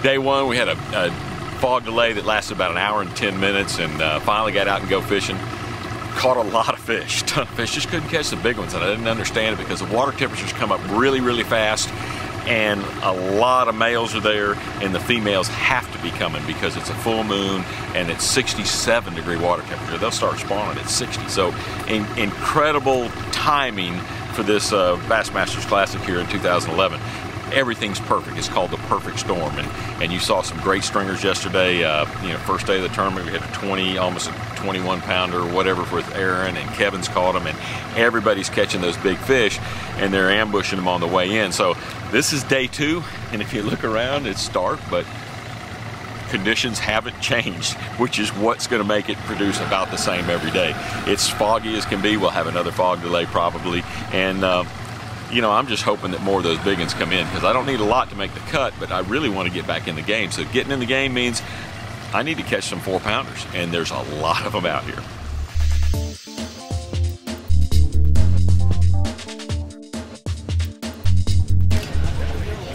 Day one, we had a fog delay that lasted about an hour and 10 minutes, and finally got out and go fishing. Caught a lot of fish, ton of fish. Just couldn't catch the big ones, and I didn't understand it because the water temperatures come up really, really fast, and a lot of males are there, and the females have to be coming because it's a full moon and it's 67-degree water temperature. They'll start spawning at 60. So incredible timing for this Bassmasters Classic here in 2011. Everything's perfect. It's called the perfect storm, and you saw some great stringers yesterday. First day of the tournament, we had a 20, almost a 21-pounder or whatever with Aaron, and Kevin's caught them, and everybody's catching those big fish, and they're ambushing them on the way in. So this is day two, and if you look around, it's dark, but conditions haven't changed, which is what's going to make it produce about the same every day. It's foggy as can be. We'll have another fog delay probably, and I'm just hoping that more of those big ones come in because I don't need a lot to make the cut, but I really want to get back in the game. So getting in the game means I need to catch some 4-pounders, and there's a lot of them out here.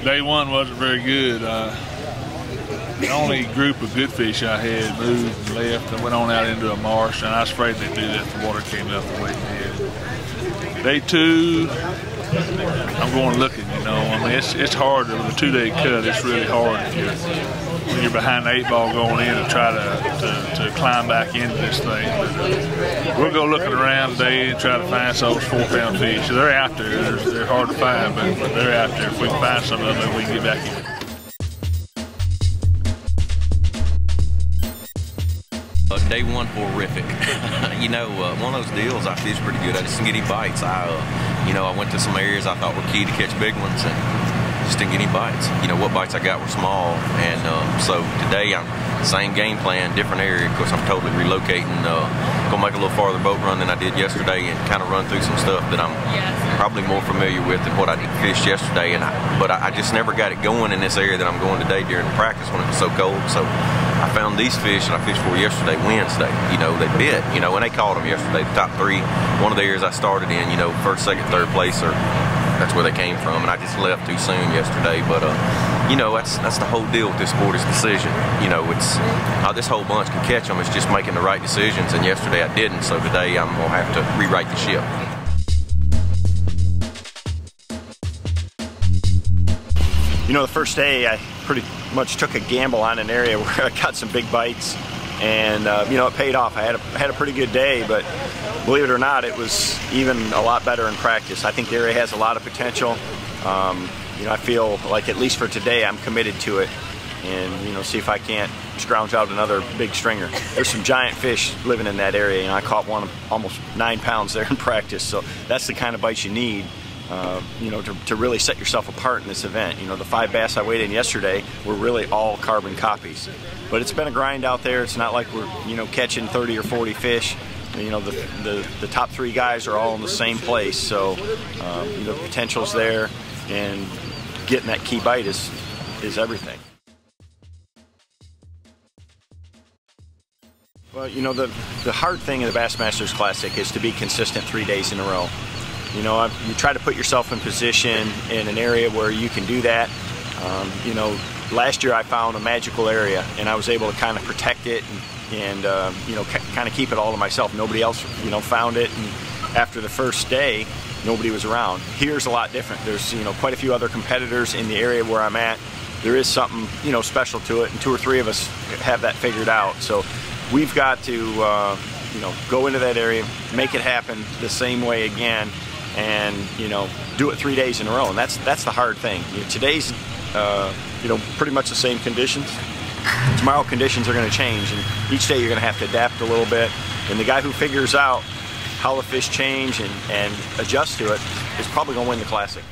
Day one wasn't very good. The only group of good fish I had moved and left. I went on out into a marsh, and I was afraid they'd do that if the water came up the way it did. Day two, I'm going looking, it's hard with a 2-day cut. It's really hard when you're behind the 8-ball going in to try to climb back into this thing. But we'll go looking around today and try to find some of those 4-pound fish. They're out there. They're hard to find, but they're out there. If we can find some of them, we can get back in. Day one, horrific. One of those deals, I fished pretty good. I just didn't get any bites. I went to some areas I thought were key to catch big ones, and just didn't get any bites. What bites I got were small, and so today I'm same game plan, different area. Of course, I'm totally relocating. Gonna make a little farther boat run than I did yesterday, and kind of run through some stuff that I'm probably more familiar with than what I fished yesterday. But I just never got it going in this area that I'm going today during the practice when it was so cold. So I found these fish that I fished for yesterday, Wednesday. They bit, and they caught them yesterday. The top three, one of the areas I started in, first, second, third place, that's where they came from, and I just left too soon yesterday. But that's the whole deal with this sport is decision. It's how this whole bunch can catch them. It's just making the right decisions, and yesterday I didn't. So today I'm gonna have to rewrite the ship. The first day I pretty much took a gamble on an area where I got some big bites, and it paid off. I had a pretty good day, but believe it or not, it was even a lot better in practice. I think the area has a lot of potential. I feel like at least for today I'm committed to it, and see if I can't scrounge out another big stringer. There's some giant fish living in that area, and I caught one of almost 9 pounds there in practice, so that's the kind of bites you need. To really set yourself apart in this event. The 5 bass I weighed in yesterday were really all carbon copies. But it's been a grind out there. It's not like we're, catching 30 or 40 fish. The top 3 guys are all in the same place. So, the potential's there, and getting that key bite is everything. Well, the hard thing in the Bassmasters Classic is to be consistent 3 days in a row. You try to put yourself in position in an area where you can do that. Last year I found a magical area, and I was able to kind of protect it and kind of keep it all to myself. Nobody else, found it, and after the first day, nobody was around. Here's a lot different. There's, quite a feo other competitors in the area where I'm at. There is something, special to it, and 2 or 3 of us have that figured out. So we've got to, go into that area, make it happen the same way again, and do it 3 days in a row, and that's the hard thing. Today's pretty much the same conditions. Tomorrow conditions are going to change, and each day you're going to have to adapt a little bit, and the guy who figures out how the fish change and adjust to it is probably going to win the Classic.